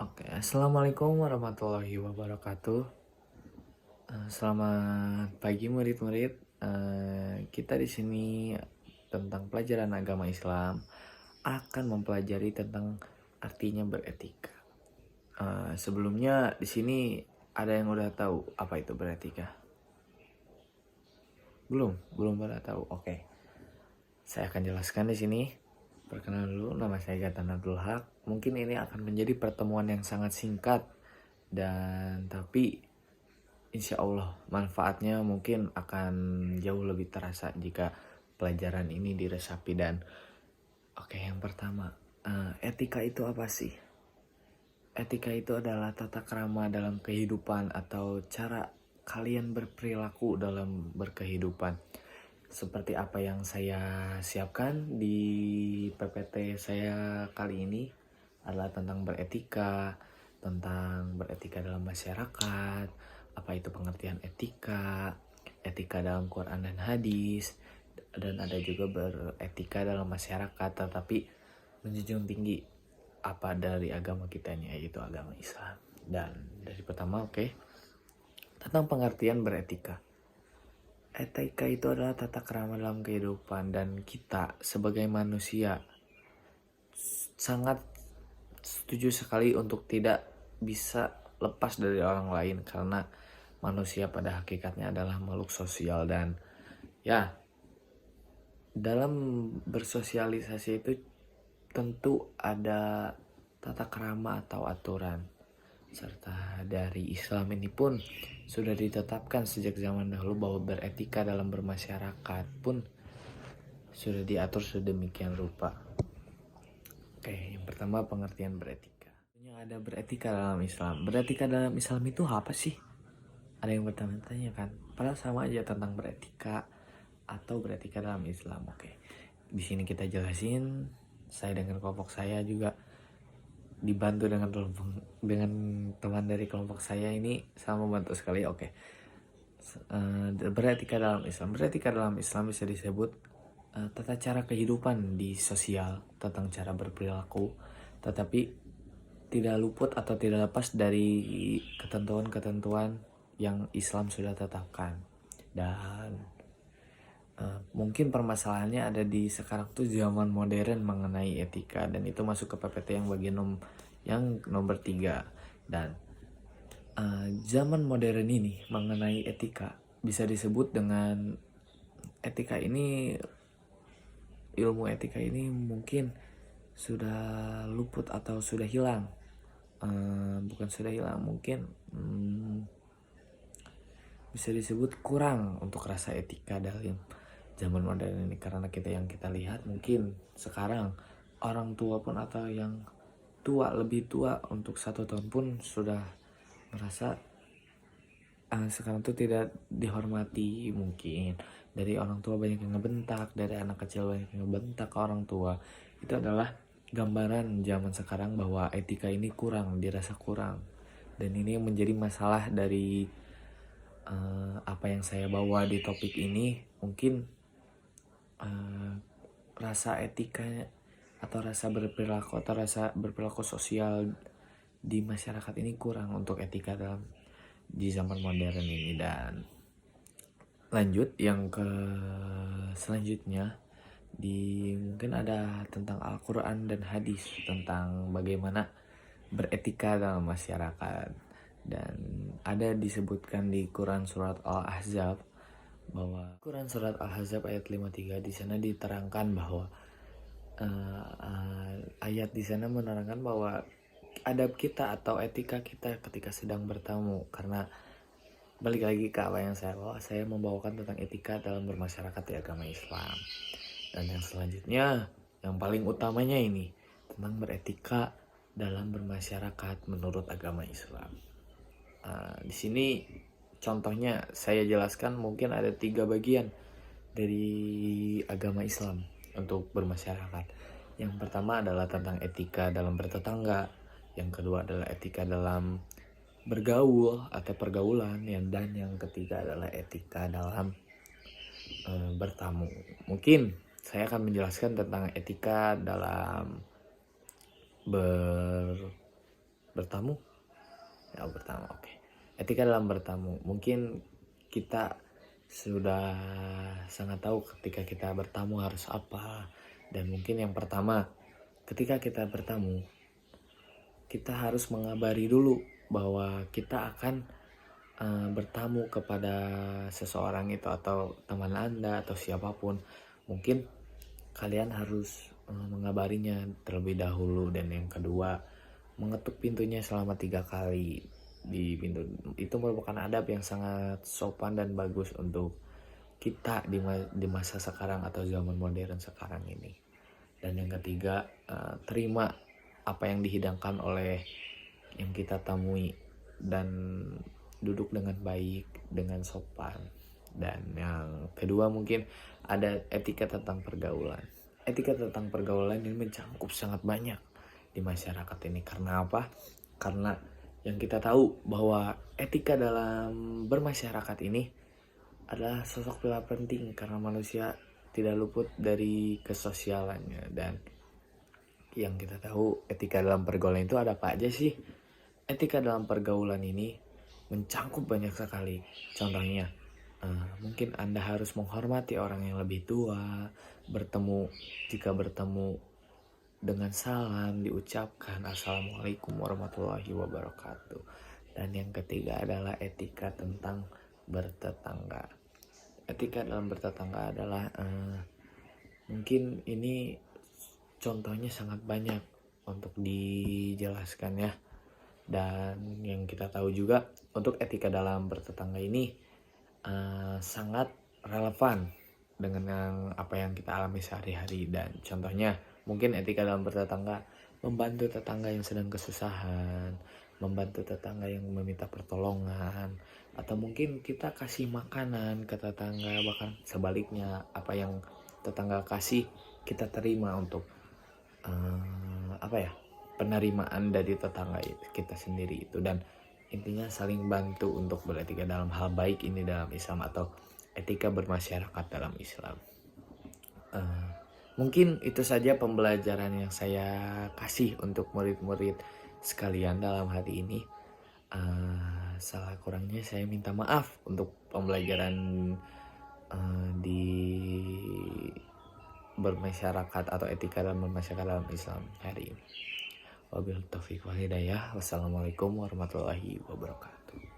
Oke, assalamualaikum warahmatullahi wabarakatuh. Selamat pagi murid-murid. Kita di sini tentang pelajaran agama Islam akan mempelajari tentang artinya beretika. Sebelumnya di sini ada yang udah tahu apa itu beretika? Belum pada tahu. Oke, saya akan jelaskan di sini. Perkenalan dulu, nama saya Gatan Abdul Haq. Mungkin ini akan menjadi pertemuan yang sangat singkat dan tapi insya Allah manfaatnya mungkin akan jauh lebih terasa jika pelajaran ini diresapi. Dan oke, yang pertama, etika itu apa sih? Etika itu adalah tata krama dalam kehidupan atau cara kalian berperilaku dalam berkehidupan. Seperti apa yang saya siapkan di PPT saya kali ini adalah tentang beretika dalam masyarakat, apa itu pengertian etika, etika dalam Quran dan hadis, dan ada juga beretika dalam masyarakat tetapi menjunjung tinggi apa dari agama kita ini, yaitu agama Islam. Dan dari pertama, tentang pengertian beretika. Etika itu adalah tata krama dalam kehidupan, dan kita sebagai manusia sangat setuju sekali untuk tidak bisa lepas dari orang lain, karena manusia pada hakikatnya adalah makhluk sosial. Dan ya, dalam bersosialisasi itu tentu ada tata krama atau aturan, serta dari Islam ini pun sudah ditetapkan sejak zaman dahulu bahwa beretika dalam bermasyarakat pun sudah diatur sedemikian rupa. Oke, yang pertama pengertian beretika. Yang ada beretika dalam Islam. Beretika dalam Islam itu apa sih? Ada yang bertanya-tanya kan? Padahal sama aja tentang beretika atau beretika dalam Islam. Oke, di sini kita jelasin. Saya dengan kelompok saya juga dibantu dengan teman dari kelompok saya ini sama membantu sekali. Beretika dalam Islam bisa disebut tata cara kehidupan di sosial, tentang cara berperilaku, tetapi tidak luput atau tidak lepas dari ketentuan-ketentuan yang Islam sudah tetapkan. Dan mungkin permasalahannya ada di sekarang tuh zaman modern mengenai etika, dan itu masuk ke PPT yang bagian yang nomor 3. Dan zaman modern ini mengenai etika bisa disebut dengan ilmu etika ini mungkin sudah luput atau sudah hilang. Bukan sudah hilang, mungkin bisa disebut kurang untuk rasa etika dalam zaman modern ini, karena kita lihat mungkin sekarang orang tua pun atau yang lebih tua untuk 1 tahun pun sudah merasa sekarang tuh tidak dihormati. Mungkin dari orang tua banyak yang ngebentak, dari anak kecil banyak yang ngebentak ke orang tua. Itu adalah gambaran zaman sekarang bahwa etika ini dirasa kurang. Dan ini menjadi masalah dari apa yang saya bawa di topik ini. Mungkin rasa etika atau rasa berperilaku sosial di masyarakat ini kurang untuk etika di zaman modern ini. Dan lanjut yang ke selanjutnya, mungkin ada tentang Al-Quran dan hadis tentang bagaimana beretika dalam masyarakat. Dan ada disebutkan di Quran surat Al-Ahzab bahwa Quran surat Al-Ahzab ayat 53 di sana diterangkan bahwa ayat di sana menerangkan bahwa adab kita atau etika kita ketika sedang bertamu. Karena balik lagi ke apa yang saya membawakan tentang etika dalam bermasyarakat di agama Islam. Dan yang selanjutnya, yang paling utamanya ini tentang beretika dalam bermasyarakat menurut agama Islam. Di sini contohnya saya jelaskan, mungkin ada 3 bagian dari agama Islam untuk bermasyarakat. Yang pertama adalah tentang etika dalam bertetangga, yang kedua adalah etika dalam bergaul atau pergaulan, dan yang ketiga adalah etika dalam bertamu. Mungkin saya akan menjelaskan tentang etika dalam bertamu? Ya, bertamu, oke. Etika dalam bertamu. Mungkin kita sudah sangat tahu ketika kita bertamu harus apa. Dan mungkin yang pertama, ketika kita bertamu, kita harus mengabari dulu bahwa kita akan bertamu kepada seseorang itu atau teman Anda atau siapapun. Mungkin kalian harus mengabarinya terlebih dahulu. Dan yang kedua, mengetuk pintunya selama 3 kali di pintu. Itu merupakan adab yang sangat sopan dan bagus untuk kita di masa sekarang atau zaman modern sekarang ini. Dan yang ketiga, terima apa yang dihidangkan oleh yang kita temui dan duduk dengan baik, dengan sopan. Dan yang kedua mungkin ada etika tentang pergaulan. Etika tentang pergaulan ini mencakup sangat banyak di masyarakat ini. Karena apa? Karena yang kita tahu bahwa etika dalam bermasyarakat ini adalah sosok pilar penting karena manusia tidak luput dari kesosialannya. Dan yang kita tahu etika dalam pergaulan itu ada apa aja sih? Etika dalam pergaulan ini mencangkup banyak sekali. Contohnya, mungkin Anda harus menghormati orang yang lebih tua, jika bertemu dengan salam diucapkan Assalamualaikum warahmatullahi wabarakatuh. Dan yang ketiga adalah etika tentang bertetangga. Etika dalam bertetangga adalah mungkin ini contohnya sangat banyak untuk dijelaskan ya. Dan yang kita tahu juga untuk etika dalam bertetangga ini sangat relevan dengan apa yang kita alami sehari-hari. Dan contohnya mungkin etika dalam bertetangga membantu tetangga yang sedang kesusahan, membantu tetangga yang meminta pertolongan, atau mungkin kita kasih makanan ke tetangga, bahkan sebaliknya apa yang tetangga kasih kita terima untuk penerimaan dari tetangga kita sendiri itu. Dan intinya saling bantu untuk beretika dalam hal baik ini dalam Islam atau etika bermasyarakat dalam Islam. Mungkin itu saja pembelajaran yang saya kasih untuk murid-murid sekalian dalam hari ini. Salah kurangnya saya minta maaf untuk pembelajaran di bermasyarakat atau etika dalam bermasyarakat dalam Islam hari ini. Wabillahi taufiq wal hidayah. Wassalamualaikum warahmatullahi wabarakatuh.